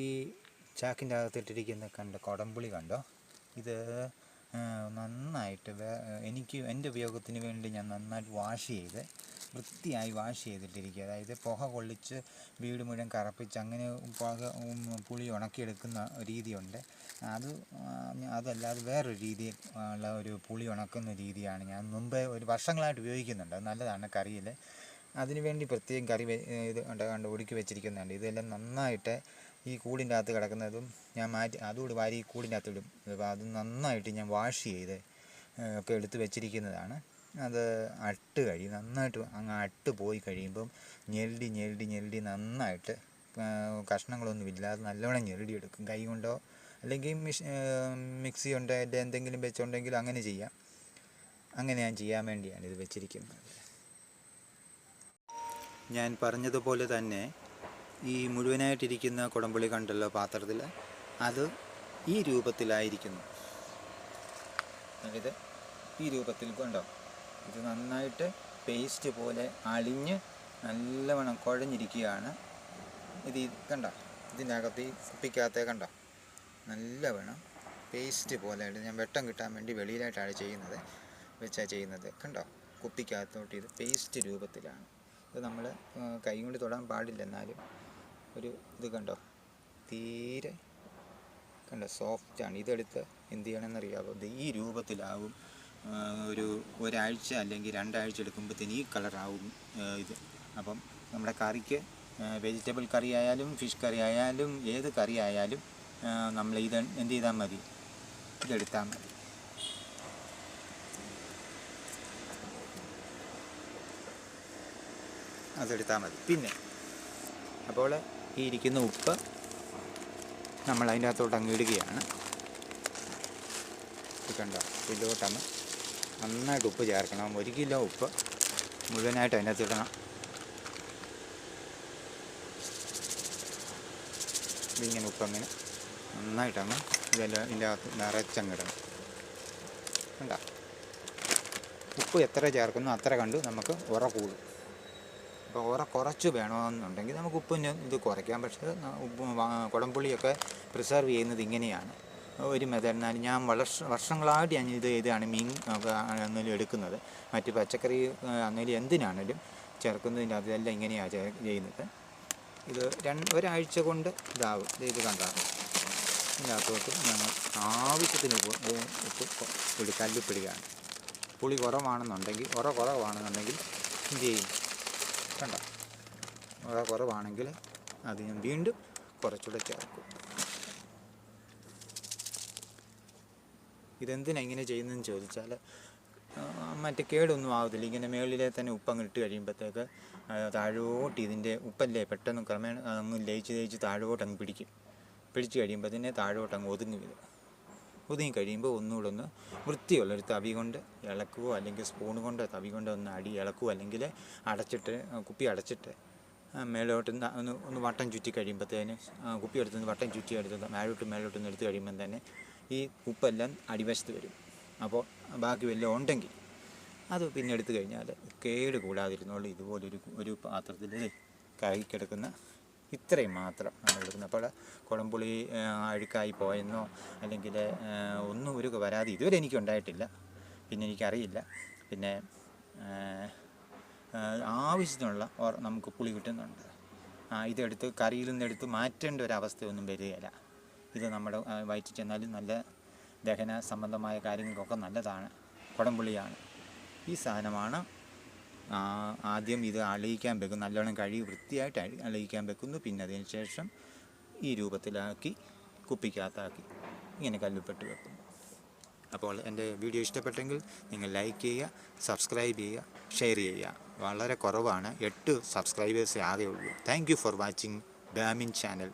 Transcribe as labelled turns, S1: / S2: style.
S1: ഈ ചാക്കിൻ്റെ അകത്തിട്ടിരിക്കുന്ന കുടംപുളി കണ്ടോ? ഇത് നന്നായിട്ട് എനിക്ക് എൻ്റെ ഉപയോഗത്തിന് വേണ്ടി ഞാൻ നന്നായിട്ട് വൃത്തിയായി വാഷ് ചെയ്തിട്ടിരിക്കുക. അതായത് പുക കൊള്ളിച്ച് വീട് മുഴുവൻ കറപ്പിച്ച് അങ്ങനെ പുളി ഉണക്കിയെടുക്കുന്ന രീതിയുണ്ട്. അതല്ലാതെ വേറൊരു രീതിയിൽ ഉള്ള ഒരു പുളി ഉണക്കുന്ന രീതിയാണ് ഞാൻ മുമ്പേ വർഷങ്ങളായിട്ട് ഉപയോഗിക്കുന്നുണ്ട്. അത് നല്ലതാണ് കറിയിൽ. അതിനുവേണ്ടി പ്രത്യേകം ഇത് കണ്ട് ഒടുക്കി വെച്ചിരിക്കുന്നുണ്ട്. ഇതെല്ലാം നന്നായിട്ട് ഈ കൂടിൻ്റെ അകത്ത് കിടക്കുന്നതും ഞാൻ മാറ്റി അതുകൂടി വാരി ഈ കൂടിൻ്റെ അകത്ത് ഇടും. അപ്പോൾ അത് നന്നായിട്ട് ഞാൻ വാഷ് ചെയ്ത് ഒക്കെ എടുത്ത് വെച്ചിരിക്കുന്നതാണ്. അത് നന്നായിട്ട് അട്ട് പോയി കഴിയുമ്പം ഞെരടി നന്നായിട്ട് കഷ്ണങ്ങളൊന്നും ഇല്ലാതെ നല്ലവണ്ണം ഞെരടിയെടുക്കും. കൈ കൊണ്ടോ അല്ലെങ്കിൽ മിക്സി ഉണ്ടോ എന്തെങ്കിലും വെച്ചുണ്ടെങ്കിൽ അങ്ങനെ ചെയ്യാം. അങ്ങനെ ഞാൻ ചെയ്യാൻ വേണ്ടിയാണ് ഇത് വെച്ചിരിക്കുന്നത്. ഞാൻ പറഞ്ഞതുപോലെ തന്നെ ഈ മുഴുവനായിട്ടിരിക്കുന്ന കുടംപുളി കണ്ടല്ലോ പാത്രത്തിൽ, അത് ഈ രൂപത്തിലായിരിക്കുന്നു. ഇത് ഈ രൂപത്തിൽ കണ്ടോ? ഇത് നന്നായിട്ട് പേസ്റ്റ് പോലെ അളിഞ്ഞ് നല്ലവണ്ണം കുഴഞ്ഞിരിക്കുകയാണ്. ഇത് കണ്ടോ? ഇതിൻ്റെ അകത്ത് ഈ കുപ്പിക്കകത്തെ കണ്ടോ? നല്ലവണ്ണം പേസ്റ്റ് പോലെ ഞാൻ വെട്ടം കിട്ടാൻ വേണ്ടി വെളിയിലായിട്ടാണ് ചെയ്യുന്നത്. കണ്ടോ? കുപ്പിക്കകത്തോട്ട് ഇത് പേസ്റ്റ് രൂപത്തിലാണ്. ഇത് നമ്മൾ കൈ കൊണ്ട് തൊടാൻ പാടില്ല. എന്നാലും ഇത് കണ്ടോ? തീരെ കണ്ടോ? സോഫ്റ്റാണ്. ഇതെടുത്ത് എന്ത് ചെയ്യണമെന്നറിയാമോ? ഇത് ഈ രൂപത്തിലാവും. ഒരാഴ്ച അല്ലെങ്കിൽ 2 ആഴ്ച എടുക്കുമ്പോഴത്തേന് ഈ കളറാവും ഇത്. അപ്പം നമ്മുടെ കറിക്ക് വെജിറ്റബിൾ കറി ആയാലും ഫിഷ് കറി ആയാലും ഏത് കറി ആയാലും നമ്മൾ ഇത് എന്ത് ചെയ്താൽ മതി? ഇതെടുത്താൽ മതി. അതെടുത്താൽ മതി. പിന്നെ അപ്പോൾ ഈ ഇരിക്കുന്ന ഉപ്പ് നമ്മൾ അതിൻ്റെ അകത്തോട്ട് അങ്ങ് ഇടുകയാണ്. ഇത് കണ്ടോ? ഇതിലോട്ടങ്ങ് നന്നായിട്ട് ഉപ്പ് ചേർക്കണം. 1 കിലോ ഉപ്പ് മുഴുവനായിട്ട് അതിൻ്റെ അകത്ത് ഇടണം. ഇതിങ്ങനെ ഉപ്പങ്ങനെ നന്നായിട്ടങ്ങ് ഇതെല്ലാം ഇതിൻ്റെ അകത്ത് നിറച്ചങ്ങിടണം. കണ്ടോ? ഉപ്പ് എത്ര ചേർക്കുന്നു അത്ര കണ്ട് നമുക്ക് കൂടും. അപ്പോൾ കുറച്ച് വേണമെന്നുണ്ടെങ്കിൽ നമുക്ക് ഉപ്പിന് ഇത് കുറയ്ക്കാം. പക്ഷേ കുടംപുളിയൊക്കെ പ്രിസർവ് ചെയ്യുന്നത് ഇങ്ങനെയാണ് ഒരു മെത്തേഡ്. എന്നാലും ഞാൻ വർഷങ്ങളായിട്ട് ഞാൻ ഇതാണ് മീൻ ആണെങ്കിലും എടുക്കുന്നത്. മറ്റ് പച്ചക്കറി ആണെങ്കിലും എന്തിനാണെങ്കിലും ചേർക്കുന്നതിൻ്റെ അതെല്ലാം ഇങ്ങനെയാണ് ചെയ്യുന്നത്. ഇത് ഒരാഴ്ച കൊണ്ട് ഇതാവും. ഇത് കണ്ടാണ് ഇതിനകത്തോട്ട് ഞങ്ങൾ ആവശ്യത്തിന് ഉപ്പ് കല്ലുപ്പിടുകയാണ്. പുളി കുറവാണെന്നുണ്ടെങ്കിൽ എന്ത് ചെയ്യും? കണ്ടോ? കുറവാണെങ്കിൽ അത് ഞാൻ വീണ്ടും കുറച്ചുകൂടെ ചേർക്കും. ഇതെന്തിനാണ് ഇങ്ങനെ ചെയ്യുന്നതെന്ന് ചോദിച്ചാൽ മറ്റേ കേടൊന്നും ആവത്തില്ല. ഇങ്ങനെ മുകളിലെ തന്നെ ഉപ്പങ്ങ് ഇട്ട് കഴിയുമ്പോഴത്തേക്ക് താഴോട്ട് ഇതിൻ്റെ ഉപ്പല്ലേ പെട്ടെന്ന് ക്രമേണ അങ്ങ് ലയിച്ച് താഴോട്ട് അങ്ങ് പിടിച്ച് കഴിയുമ്പോൾ തന്നെ താഴോട്ട് അങ്ങ് ഒതുങ്ങി കഴിയുമ്പോൾ ഒന്നുകൂടെ ഒന്ന് വൃത്തിയുള്ളൊരു തവി കൊണ്ട് ഇളക്കുകയോ അല്ലെങ്കിൽ സ്പൂൺ കൊണ്ട് തവി കൊണ്ട് ഒന്ന് ഇളക്കുകയോ അല്ലെങ്കിൽ കുപ്പി അടച്ചിട്ട് മേലോട്ട് ഒന്ന് വട്ടം ചുറ്റി കഴിയുമ്പോഴത്തേന് കുപ്പി എടുത്ത് വട്ടം ചുറ്റി എടുത്ത് മേലോട്ടൊന്ന് എടുത്ത് കഴിയുമ്പം തന്നെ ഈ ഉപ്പെല്ലാം അടിവശത്ത് വരും. അപ്പോൾ ബാക്കി വല്ലതും ഉണ്ടെങ്കിൽ അത് പിന്നെ എടുത്തു കഴിഞ്ഞാൽ കേട് കൂടാതിരുന്നോളൂ. ഇതുപോലൊരു പാത്രത്തിൽ കഴുകിക്കിടക്കുന്ന ഇത്രയും മാത്രം നമ്മൾ എടുക്കുന്നത്. അപ്പോൾ കുടംപുളി അഴുക്കായി പോയെന്നോ അല്ലെങ്കിൽ ഒന്നും ഒരു പരാതി ഇതുവരെ എനിക്ക് ഉണ്ടായിട്ടില്ല. പിന്നെ എനിക്കറിയില്ല. പിന്നെ ആവശ്യത്തിനുള്ള നമുക്ക് പുളി കിട്ടുന്നുണ്ട്. ഇതെടുത്ത് കറിയിൽ നിന്നെടുത്ത് മാറ്റേണ്ട ഒരവസ്ഥയൊന്നും വരികയില്ല. ഇത് നമ്മുടെ വയറ്റിൽ ചെന്നാലും നല്ല ദഹന സംബന്ധമായ കാര്യങ്ങൾക്കൊക്കെ നല്ലതാണ്. കുടംപുളിയാണ് ഈ സാധനമാണ്. ആദ്യം ഇത് അളിയിക്കാൻ വെക്കും. നല്ലോണം കഴുകി വൃത്തിയായിട്ട് അളിയിക്കാൻ വെക്കുന്നു. പിന്നെ അതിന് ശേഷം ഈ രൂപത്തിലാക്കി കുപ്പിക്കകത്താക്കി ഇങ്ങനെ കല്ലുപ്പെട്ട് വെക്കുന്നു. അപ്പോൾ എൻ്റെ വീഡിയോ ഇഷ്ടപ്പെട്ടെങ്കിൽ നിങ്ങൾ ലൈക്ക് ചെയ്യുക, സബ്സ്ക്രൈബ് ചെയ്യുക, ഷെയർ ചെയ്യുക. വളരെ കുറവാണ്, 8 സബ്സ്ക്രൈബേഴ്സേ ആകെ ഉള്ളൂ. താങ്ക് യു ഫോർ വാച്ചിങ് ബാമിൻ ചാനൽ.